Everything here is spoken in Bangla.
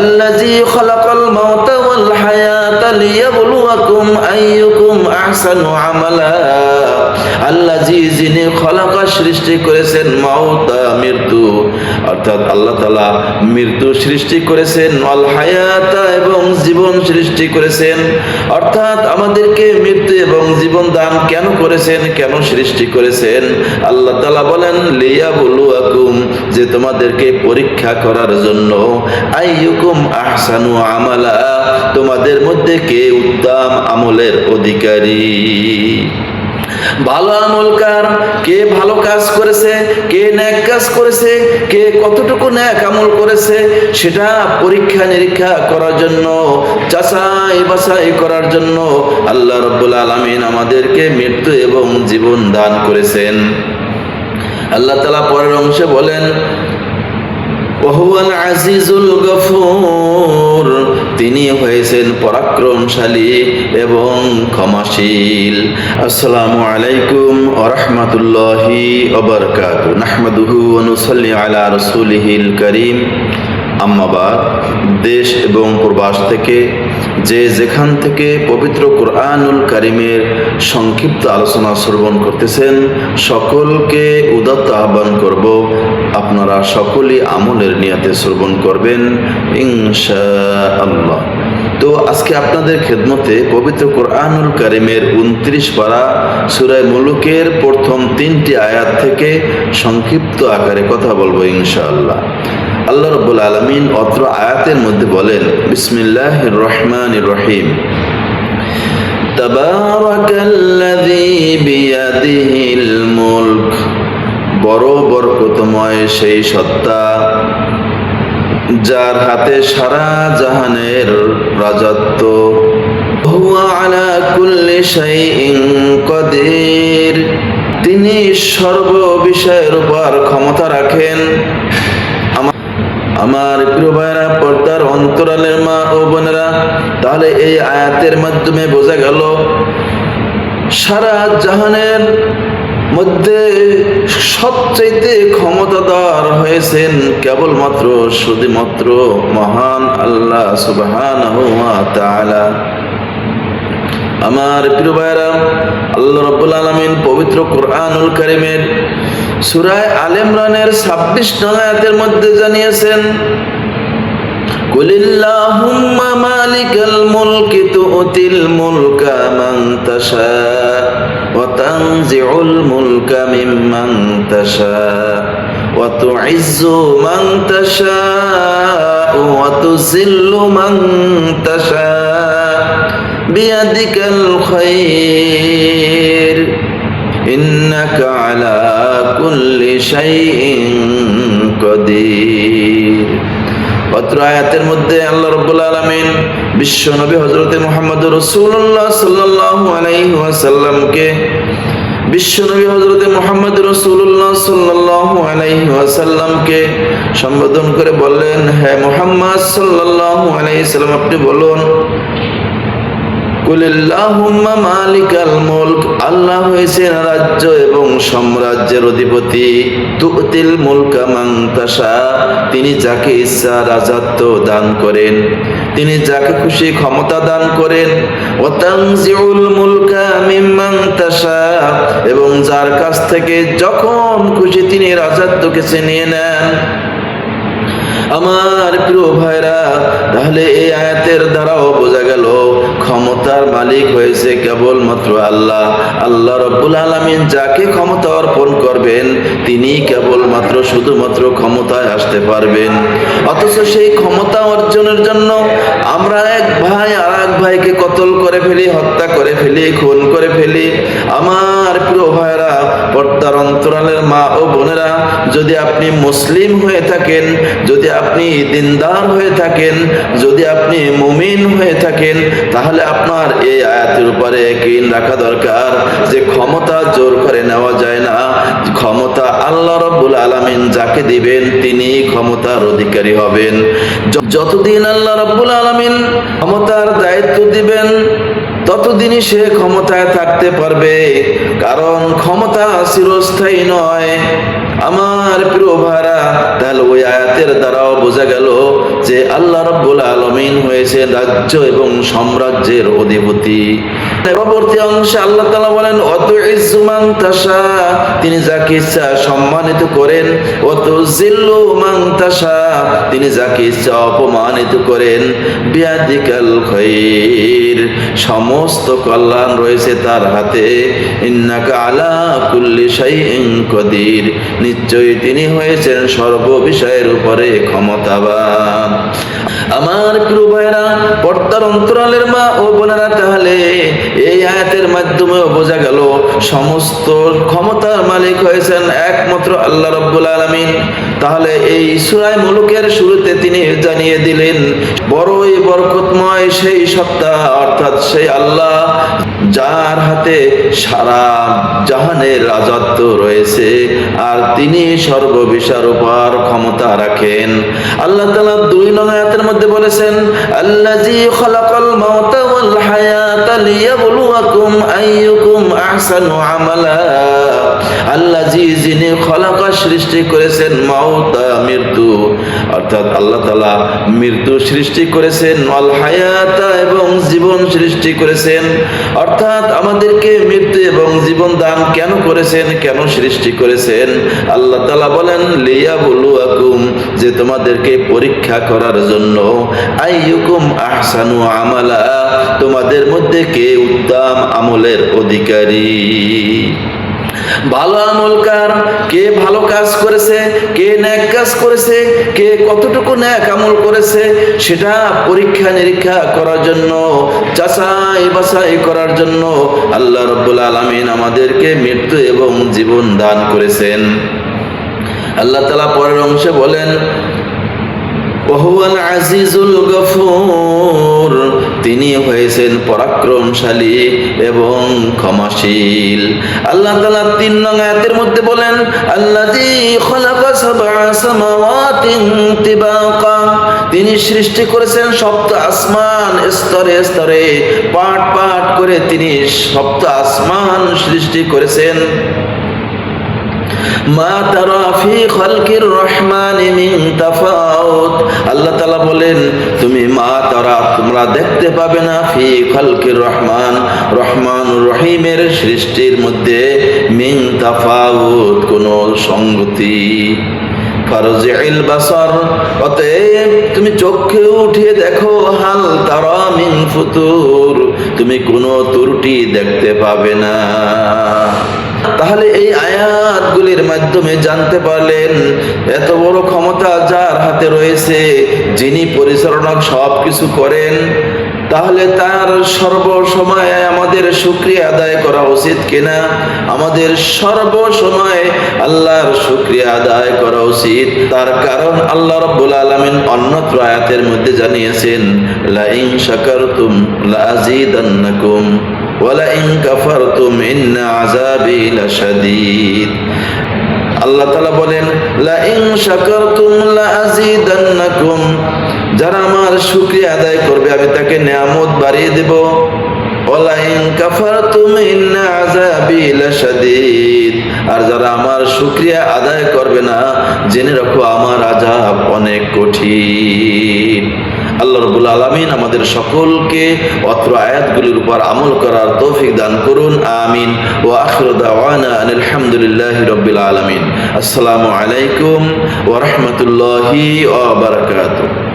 আল্লাযী খালাকাল মাউতা ওয়াল হায়াতা লিয়াবলুয়াকুম আইয়ুকুম আহসানু আমালা। আল্লাযী, যিনি খালাকা, সৃষ্টি করেছেন, মাউতা, মৃত্যু, অর্থাৎ আল্লাহ তাআলা মৃত্যু সৃষ্টি করেছেন, ওয়াল হায়াতা, এবং জীবন সৃষ্টি করেছেন। অর্থাৎ আমাদেরকে মৃত্যু এবং জীবন দান কেন করেছেন, কেন সৃষ্টি করেছেন? আল্লাহ তাআলা বলেন লিয়াবলুয়াকুম, যে তোমাদেরকে পরীক্ষা করার জন্য, আইয়ুকুম আহসানু আমালা, তোমাদের মধ্যে কে উত্তম আমলের অধিকারী। ভালো আমল কার, কে ভালো কাজ করেছে, কে নেক কাজ করেছে, কে কতটুকু নেক আমল করেছে, সেটা পরীক্ষা নিরীক্ষা করার জন্য, যাচাই বাছাই করার জন্য আল্লাহ রাব্বুল আলামিন আমাদেরকে মৃত্যু এবং জীবন দান করেছেন। আল্লাহ তাআলা পরের অংশে বলেন ওয়াহুয়াল আজিজুল গফুর, তিনি হয়েছেন পরাক্রমশালী এবং ক্ষমাশীল। আসসালামু আলাইকুম ওয়া রাহমাতুল্লাহি ওয়া বারাকাতুহু। নাহমাদুহু ওয়া নুসাল্লি আলা রাসূলিহিল কারীম। আম্মা বাদ। দেশ এবং প্রবাস থেকে যে যেখান থেকে পবিত্র কুরআনুল কারীমের সংক্ষিপ্ত আলোচনা শ্রবণ করতেছেন, সকলকে উদাত্ত আহ্বান করব, আপনারা সকলেই আমলের নিয়তে শ্রবণ করবেন ইনশাআল্লাহ। তো আজকে আপনাদের খেদমতে পবিত্র কুরআনুল কারীমের 29 পারা সূরা মুলুকের প্রথম 3টি আয়াত থেকে সংক্ষিপ্ত আকারে কথা বলবো ইনশাআল্লাহ। আল্লাহ রাব্বুল আলামিন অত্র আয়াতের মধ্যে বলেন, বিসমিল্লাহির রহমানির রহিম, তাবারাকাল্লাযী বিয়াদিহিল মুলক, বড় বরকতময় সেই সত্তা যার হাতে সারা জাহানের রাজত্ব, হুয়া আলা কুল্লি শাইইন কাদির, তিনি সর্ব বিষয়ের উপর ক্ষমতা রাখেন। আমার প্রিয় ভাইরা, পর্দার অন্তরালের মা ও বোনেরা, তাহলে এই আয়াতের মাধ্যমে বোঝা গেল সারা জাহানের মধ্যে সবচাইতে ক্ষমতাধর হয়েছেন কেবলমাত্র শুধুমাত্র মহান আল্লাহ সুবহানাহু ওয়া তাআলা। আমার প্রিয় ভাইরা, আল্লাহ রাব্বুল আলামিন পবিত্র কুরআনুল কারীমের সূরা আলে ইমরানের 26 নং আয়াতের মধ্যে জানিয়েছেন, কুলিল্লাহুম্মা মালিকাল মুলকি তুতিল মুলকা মান তাশা ওয়া তানজিউল মুলকা মিম্মান তাশা ওয়া তুইজ্জু মান তাশা ওয়া তুযিল্লু মান তাশা বিয়াদিকাল খায়র ইন্নাকা আলা কুল্লি শাইইন কাদির। অত্র আয়াতের মধ্যে আল্লাহ রাব্বুল আলামিন বিশ্ব নবী হযরত মুহাম্মদ রাসূলুল্লাহ সাল্লাল্লাহু আলাইহি ওয়াসাল্লামকে বিশ্বনবী হযরত মুহাম্মদ রাসূলুল্লাহ সাল্লাল্লাহু আলাইহি ওয়াসাল্লামকে সম্বোধন করে বললেন, হে মুহাম্মদ সাল্লাল্লাহু আলাইহি সাল্লাম, আপনি বলুন, কুলিল্লাহুম্মা মালিকাল মুলক, আল্লাহ হয়েছেন রাজ্য এবং সাম্রাজ্যের অধিপতি, তুতিল মুলকা মান তাশা, তিনি যাকে ইচ্ছা রাজত্ব দান করেন, তিনি যাকে খুশি ক্ষমতা দান করেন, ওয়া তানজিউল মুলকা মিম্মান তাশা, এবং যার কাছ থেকে যখন খুশি তিনি রাজত্বকে ছিনিয়ে নেন। আমার প্রিয় ভাইরা, তাহলে এই আয়াতের দ্বারাও বোঝা গেল ক্ষমতার মালিক হয়েছে কেবলমাত্র আল্লাহ। আল্লাহ রাব্বুল আলামিন যাকে ক্ষমতা অর্পণ করবেন, তিনি কেবলমাত্র শুধুমাত্র ক্ষমতায় আসতে পারবেন। অথচ সেই ক্ষমতা অর্জনের জন্য আমরা এক ভাই আর এক ভাইকে কতল করে ফেলি, হত্যা করে ফেলি, খুন করে ফেলি। আমার প্রিয় ভাইরা, পর্দার অন্তরালের মা ও বোনেরা, যদি আপনি মুসলিম হয়ে থাকেন, যদি আপনি দিনদার হয়ে থাকেন, যদি আপনি মুমিন হয়ে থাকেন, তাহলে আপনার এই আয়াতের উপরে ইয়াকিন রাখা দরকার যে ক্ষমতা জোর করে নেওয়া যায় না। ক্ষমতা আল্লাহ রাব্বুল আলামিন যাকে দিবেন তিনি ক্ষমতার অধিকারী হবেন। যতদিন আল্লাহ রাব্বুল আলামিন ক্ষমতার দায়িত্ব দিবেন, ততদিনই সে ক্ষমতায় থাকতে পারবে, কারণ ক্ষমতা চিরস্থায়ী নয়। আমার প্রিয় ভাইরা, তাহলে ওই আয়াতের দ্বারাও বোঝা গেল যে আল্লাহ রাব্বুল আলামিন হয়েছে রাজ্য এবং সাম্রাজ্যের অধিপতি। পরবর্তী অংশে আল্লাহ তাআলা বলেন, অতুইজ্জু মান তাশা, তিনি যাকে ইচ্ছা সম্মানিত করেন, অতুজিল্লু মান তাশা, তিনি যাকে ইচ্ছা অপমানিত করেন, বিয়াদিকাল খায়র, সমস্ত কল্যাণ রয়েছে তার হাতে, ইন্নাকা আলা কুল্লি শাইইন কাদির, নিশ্চয়ই তিনি হয়েছেন সর্ব বিষয়ের উপরে ক্ষমতাবান। আমার প্রিয় ভাইরা, পর্দার অন্তরালের মা ও বোনেরা, তাহলে এই আয়াতের মাধ্যমেও বোঝা গেল সমস্ত ক্ষমতার মালিক হয়েছেন একমাত্র আল্লাহ রাব্বুল আলামিন। তাহলে এই সূরা মুলুকের শুরুতে তিনি জানিয়ে দিলেন বড়ই বরকতময় সেই সত্তা, অর্থাৎ সেই আল্লাহ যার হাতে সারা জাহানের রাজত্ব রয়েছে আর তিনি সর্ববিষয়ের উপর ক্ষমতা রাখেন। আল্লাহ তাআলা 2 নং আয়াতের মধ্যে বলেছেন, আল্লাযী খালাকাল মাউতা ওয়াল হায়াতা লিয়াবলুয়াকুম আইয়ুকুম আহসানু আমালা, আল্লাযী, যিনি খালাকা, সৃষ্টি করেছেন, মাউতা, মৃত্যু, অর্থাৎ আল্লাহ তাআলা মৃত্যু সৃষ্টি করেছেন, ওয়াল হায়াতা, এবং জীবন সৃষ্টি করেছেন। অর্থাৎ আমাদেরকে মৃত্যু এবং জীবন দান কেন করেছেন, কেন সৃষ্টি করেছেন? আল্লাহ তাআলা বলেন লিয়াবলুয়াকুম, যে তোমাদেরকে পরীক্ষা করার জন্য, আইয়ুকুম আহসানু আমালা, তোমাদের মধ্যে কে উত্তম আমলের অধিকারী, ভালো আমলকার, কে ভালো কাজ করেছে, কে নেক কাজ করেছে, কে কতটুকু নেক আমল করেছে, সেটা পরীক্ষা নিরীক্ষা করার জন্য, যাচাই বাছাই করার জন্য আল্লাহ রাব্বুল আলামিন আমাদেরকে মৃত্যু এবং জীবন দান করেছেন। আল্লাহ তাআলা পরের অংশে বলেন, ওয়াহুয়াল আজিজুল গফুর, তিনি হয়েছেন পরাক্রমশালী এবং ক্ষমাশীল। আল্লাহ তাআলা 3 নং আয়াতের মধ্যে বলেন, আল্লাযী খালাকা সাবআ সামাওয়াতিন তিবাকা, তিনি সৃষ্টি করেছেন সপ্ত আসমান, স্তরে স্তরে পাট পাট করে তিনি সপ্ত আসমান সৃষ্টি করেছেন। মা তারা ফি খালকির রহমানি মিন তাফাউত, আল্লাহ তাআলা বলেন তুমি মা তারা, তোমরা দেখতে পাবে না, ফি খালকির রহমান, রহমানুর রহিমের সৃষ্টির মধ্যে, মিন তাফাউত, কোনো সংগতি। ফারজিল বাসার, অতএব তুমি চোখে উঠিয়ে দেখো, হাল তারা মিন ফুতুর, তুমি কোনো ত্রুটি দেখতে পাবে না। তাহলে এই আয়াতগুলির মাধ্যমে জানতে পারলেন এত বড় ক্ষমতা যার হাতে রয়েছে, যিনি পরিচালনা সব কিছু করেন, তাহলে তার সর্বসময় আমাদের শুকরিয়া আদায় করা উচিত কিনা? আমাদের সর্বসময় আল্লাহর শুকরিয়া আদায় করা উচিত। তার কারণ আল্লাহ রাব্বুল আলামিন অন্যত্র আয়াতের মধ্যে জানিয়েছেন, লা ইন শাকারতুম লা আযীদান্নাকুম ওয়া লা ইন কাফারতুম ইন্না আযাবি লাশাদীদ। আল্লাহ তাআলা বলেন, লা ইন শাকারতুম লা আযীদান্নাকুম, যারা আমার শুকরিয়া আদায় করবে আমি তাকে নিয়ামত বাড়িয়ে দেব, ওয়া লা ইন কাফারতুম ইন্না আযাবি লাশাদীদ, আর যারা আমার শুকরিয়া আদায় করবে না, জেনে রাখো আমার আযাব অনেক কঠিন। আল্লাহ রাব্বুল আলামিন আমাদের সকলকে অত্র আয়াতগুলির উপর আমল করার তৌফিক দান করুন, আমিন। ওয়া আখিরু দাওয়ানা আনিল হামদুলিল্লাহি রাব্বিল আলামিন। আসসালামু আলাইকুম ওয়া রাহমাতুল্লাহি ওয়া বারাকাতুহু।